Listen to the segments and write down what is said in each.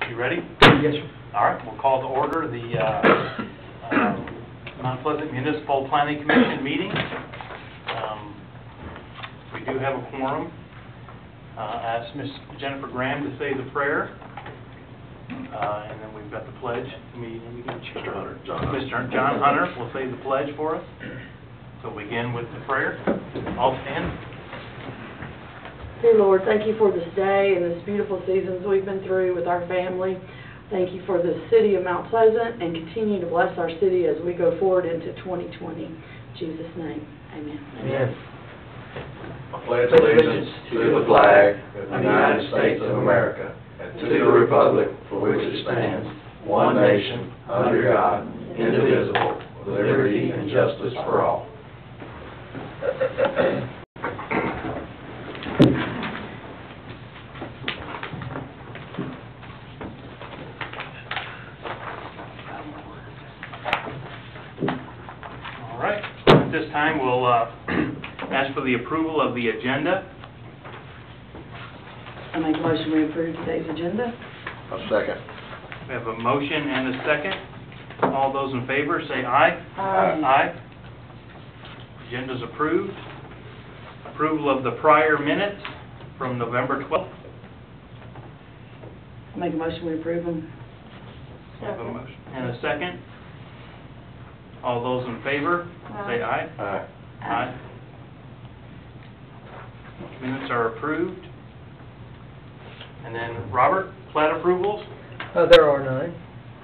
You ready? Yes, sir. All right, we'll call to order the Mount Pleasant Municipal Planning Commission meeting. We do have a quorum. Ask Ms. Jennifer Graham to say the prayer. And then we've got the pledge. Mr. Hunter, Mr. John Hunter will say the pledge for us. So we'll begin with the prayer. All stand. Dear Lord, thank you for this day and this beautiful seasons we've been through with our family. Thank you for the city of Mount Pleasant, and continue to bless our city as we go forward into 2020. In Jesus' name, amen. Amen. I pledge allegiance to the flag of the United States of America and to the republic for which it stands, one nation, under God, indivisible, with liberty and justice for all. All right. At this time, we'll ask for the approval of the agenda. I make a motion we approve today's agenda. A second. We have a motion and a second. All those in favor say aye. Aye. Aye. Agenda's approved. Approval of the prior minutes from November 12th. I make a motion we approve them. We have a motion and a second. All those in favor say aye. Aye. Aye. Minutes are approved. And then, Robert, plat approvals, There are none.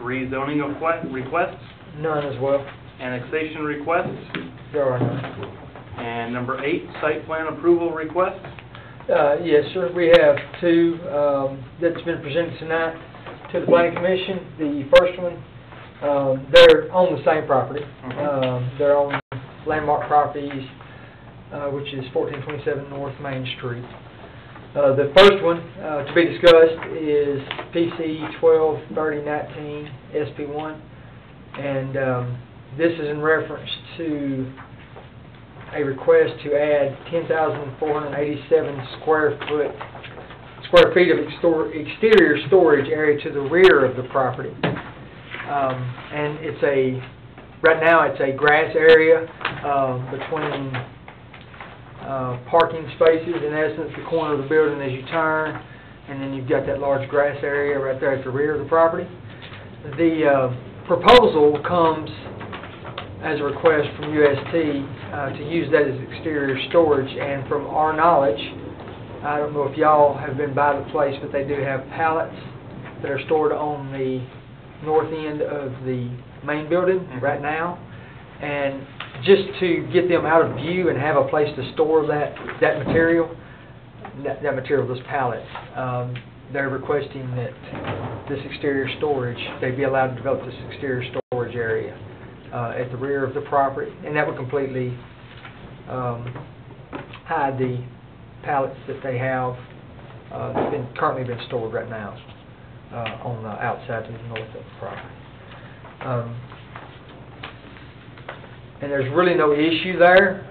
rezoning of requests, None as well. annexation requests, There are none. and number 8, site plan approval requests. Yes, sir. We have two that's been presented tonight to the Planning Commission. The first one, they're on the same property. They're on Landmark Properties, which is 1427 North Main Street. The first one to be discussed is PC 123019 SP1, and this is in reference to a request to add 10,487 square feet of exterior storage area to the rear of the property. And right now it's a grass area between parking spaces, in essence, the corner of the building as you turn, and then you've got that large grass area right there at the rear of the property. The proposal comes as a request from UST to use that as exterior storage, and from our knowledge, I don't know if y'all have been by the place, but they do have pallets that are stored on the north end of the main building right now, and just to get them out of view and have a place to store that material, those pallets, they're requesting that this exterior storage, they be allowed to develop this exterior storage area at the rear of the property, and that would completely hide the pallets that they have currently been stored right now on the outside to the north of the property. And there's really no issue there.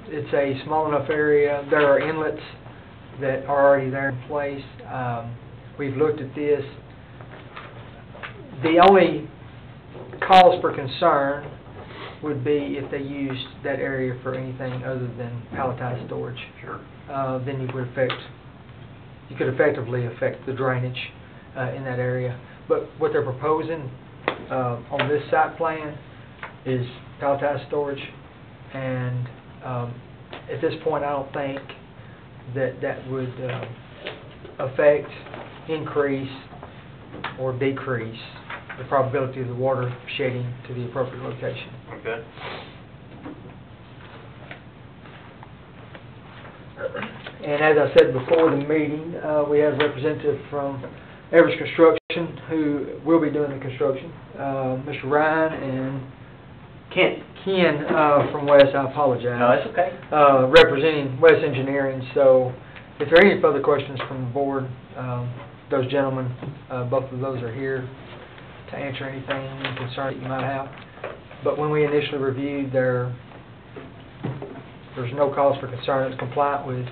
It's a small enough area. There are inlets that are already there in place. We've looked at this. The only cause for concern would be if they used that area for anything other than palletized storage. Sure. Then you could effectively affect the drainage in that area. But what they're proposing on this site plan is palletized storage, and at this point I don't think that would affect, increase, or decrease the probability of the water shedding to the appropriate location. Okay. And as I said before the meeting, we have a representative from Evers Construction who will be doing the construction, Mr. Ryan and Ken from West. I apologize. No, it's okay. Representing West Engineering. So if there are any further questions from the board, those gentlemen, both of those are here to answer anything, any concern that you might have. But when we initially reviewed, there's no cause for concern. It's compliant with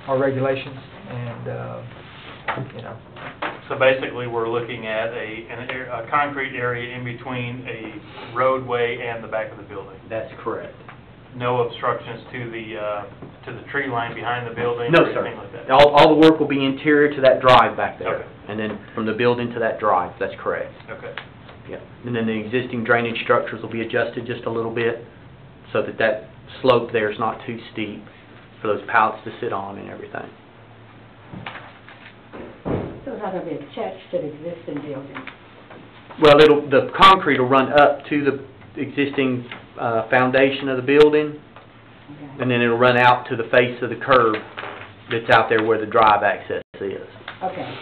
our regulations, and So basically, we're looking at a concrete area in between a roadway and the back of the building. That's correct. No obstructions to the tree line behind the building? No, or sir. anything like that? All the work will be interior to that drive back there. Okay. And then from the building to that drive, that's correct. Okay. Yeah. And then the existing drainage structures will be adjusted just a little bit so that that slope there is not too steep for those pallets to sit on and everything. So it's not going to be attached to the existing building? Well, the concrete will run up to the existing foundation of the building, Okay. and then it'll run out to the face of the curb that's out there where the drive access is. Okay.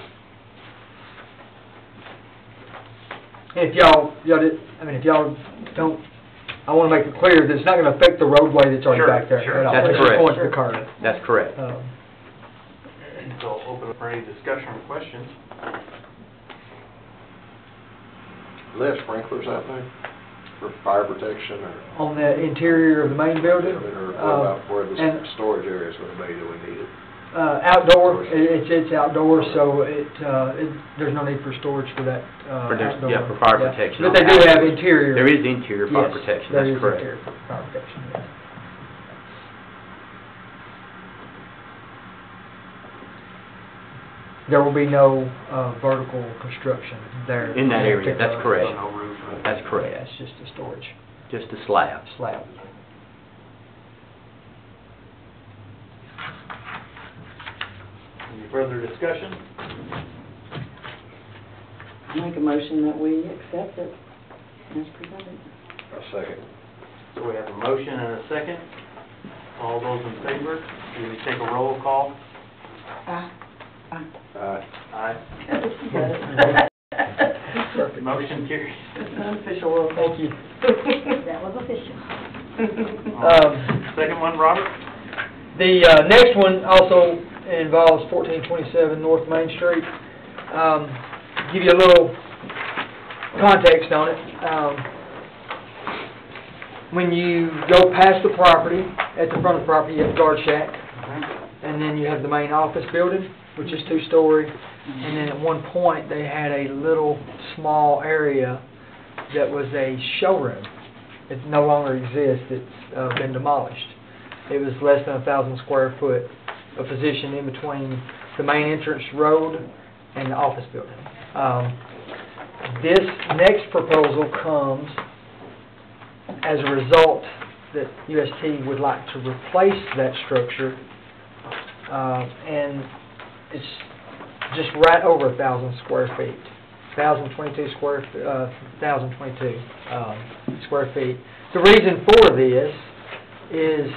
And if y'all don't, I want to make it clear that it's not going to affect the roadway that's already Sure, back there sure. at all. That's It's just correct. going to the curb. That's correct. So I'll open up for any discussion or questions. Do they have sprinklers out there for fire protection or? On the interior of the main building. Or what about where the and- storage area is going to be, do we need it? Outdoor, it's outdoors, so there's no need for storage for that, outdoor. Yeah, for fire protection. But they do have interior. There is interior fire Yes, protection, there that's is correct. interior fire protection, yes. There will be no vertical construction there. In that area, that's correct. So no roof or anything? That's Yeah, correct. it's just a storage Just a slab. slab. Any further discussion? Make a motion that we accept it as presented. A second. So we have a motion and a second. All those in favor, will you take a roll call? Ah, Aye. Got Perfect. Motion carries. Unofficial roll call. Thank you. that was official. Second one, Robert? The next one also involves 1427 North Main Street. Give you a little context on it. When you go past the property, at the front of the property, you have the guard shack, and then you have the main office building, which is two-story, and then at one point, they had a little small area that was a showroom. It no longer exists. It's been demolished. It was less than 1,000 square foot, a position in between the main entrance road and the office building. This next proposal comes as a result that UST would like to replace that structure, and it's just right over 1,000 square feet, 1,022 square feet. The reason for this is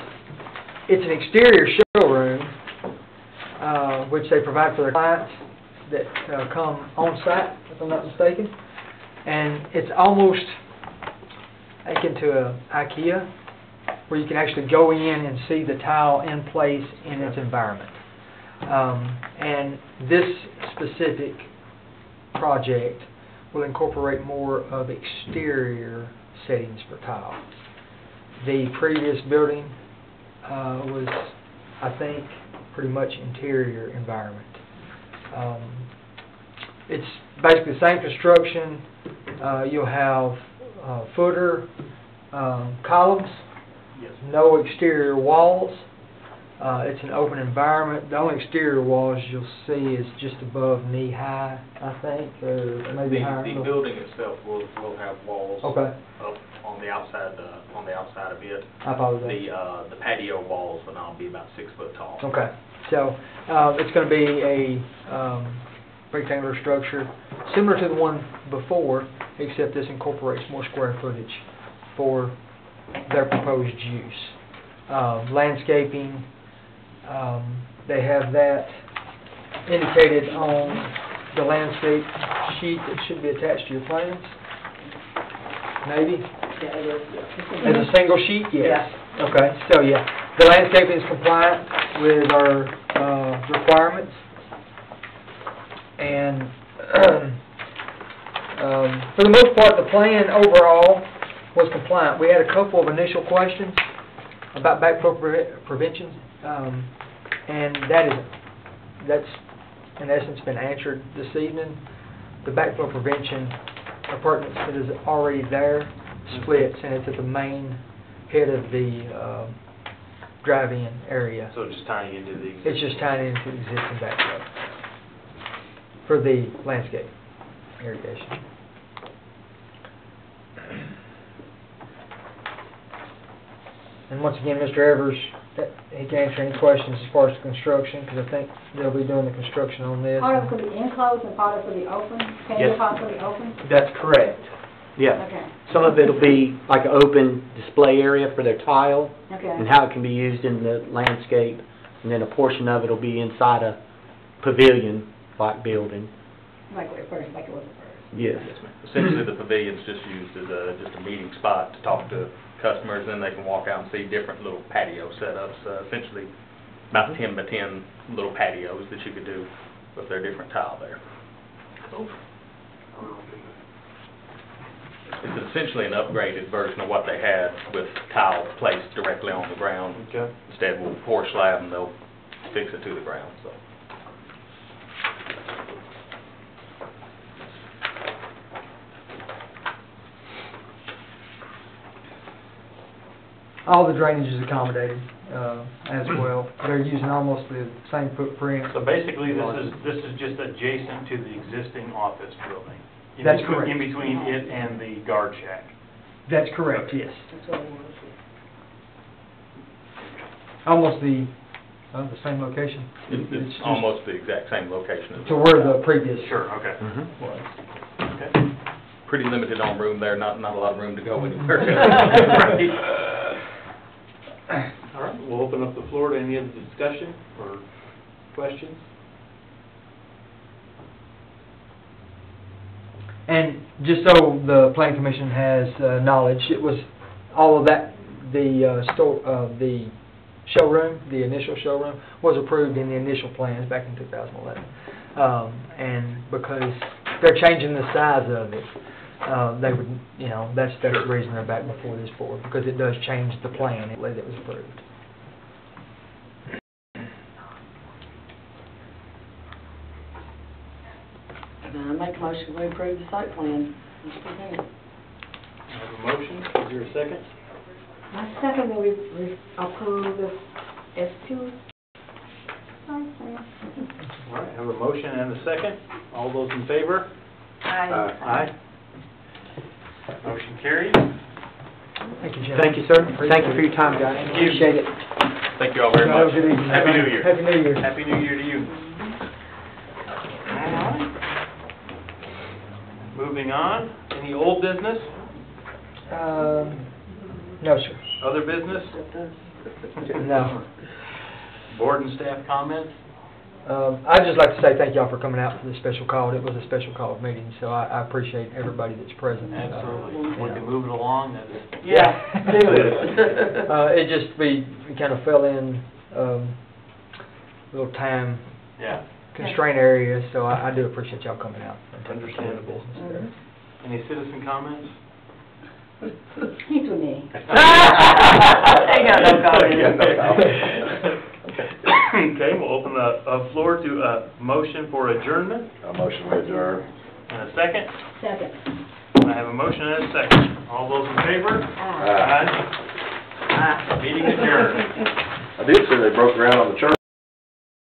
it's an exterior showroom, which they provide for their clients that come on site, if I'm not mistaken, and it's almost akin to a IKEA, where you can actually go in and see the tile in place in its environment. And this specific project will incorporate more of exterior settings for tile. The previous building was, I think, pretty much interior environment. It's basically the same construction. You'll have footer columns, Yes. no exterior walls. It's an open environment. The only exterior walls you'll see is just above knee high, I think, or maybe higher. The building itself will have walls Okay, up on the outside of it. I apologize. The patio walls will now be about 6 foot tall. Okay, so it's going to be a rectangular structure similar to the one before, except this incorporates more square footage for their proposed use. Landscaping, they have that indicated on the landscape sheet that should be attached to your plans. Maybe? Yeah, it is. As a single sheet? Yes. Yeah. Okay, so yeah, the landscaping is compliant with our requirements. And for the most part, the plan overall was compliant. We had a couple of initial questions about backflow prevention, and that's in essence, been answered this evening. The backflow prevention appurtenance that is already there splits, and it's at the main head of the drive-in area. So just tying into the It's just tying into the existing backflow for the landscape irrigation. And once again, Mr. Evers, he can answer any questions as far as the construction, because I think they'll be doing the construction on this. Part of it's gonna be enclosed and part of it's gonna be open? Can Yes. you possibly open? That's correct. Yeah. Okay, Some of it'll be like an open display area for their tile okay. and how it can be used in the landscape. And then a portion of it'll be inside a pavilion-like building. Like it was at first. Yes. Essentially, the pavilion's just used as just a meeting spot to talk to customers, and they can walk out and see different little patio setups, essentially about 10 by 10 little patios that you could do with their different tile there. It's essentially an upgraded version of what they had with tile placed directly on the ground. Okay. Instead, we'll pour slab and they'll fix it to the ground, so. All the drainage is accommodated as well. They're using almost the same footprint. So basically, this is just adjacent to the existing office building? In That's between- correct. In between it and the guard shack? That's correct, yes. That's what it was. Almost the same location. It's just almost the exact same location as to where the previous Sure, okay. was. Okay. pretty limited on room there, not a lot of room to go anywhere. Right. All right, we'll open up the floor to any other discussion or questions. And just so the planning commission has knowledge, it was all of that, the showroom, the initial showroom, was approved in the initial plans back in 2011. And because they're changing the size of it, they would, that's the reason they're back before this board, because it does change the plan that was approved. I make a motion to approve the site plan. Mr. President. I have a motion, is there a second? I second that we approve the S2 site plan. All right, I have a motion and a second. All those in favor? Aye. Motion carries. Thank you, Jim. Thank you, sir. Thank you for your time, guys. Thank you. Appreciate it. Thank you all very Have a much. good evening. Happy New Year. Happy New Year. Happy New Year to you. All right. Moving on, any old business, No, sir. other business, No. board and staff comments? I'd just like to say thank y'all for coming out for this special call. It was a special call meeting, so I appreciate everybody that's present. Absolutely. We can move it along, that is. Yeah, do it. It just, we kind of fell in little time Yeah, constraint areas, so I do appreciate y'all coming out. and taking care of the Understandable. business there. any citizen comments? He's with me. Ain't got no comment. Okay, we'll open the floor to a motion for adjournment, A motion to adjourn. and a second. Second. I have a motion and a second. All those in favor? Aye. Aye. Meeting adjourned. I did say they broke ground on the church.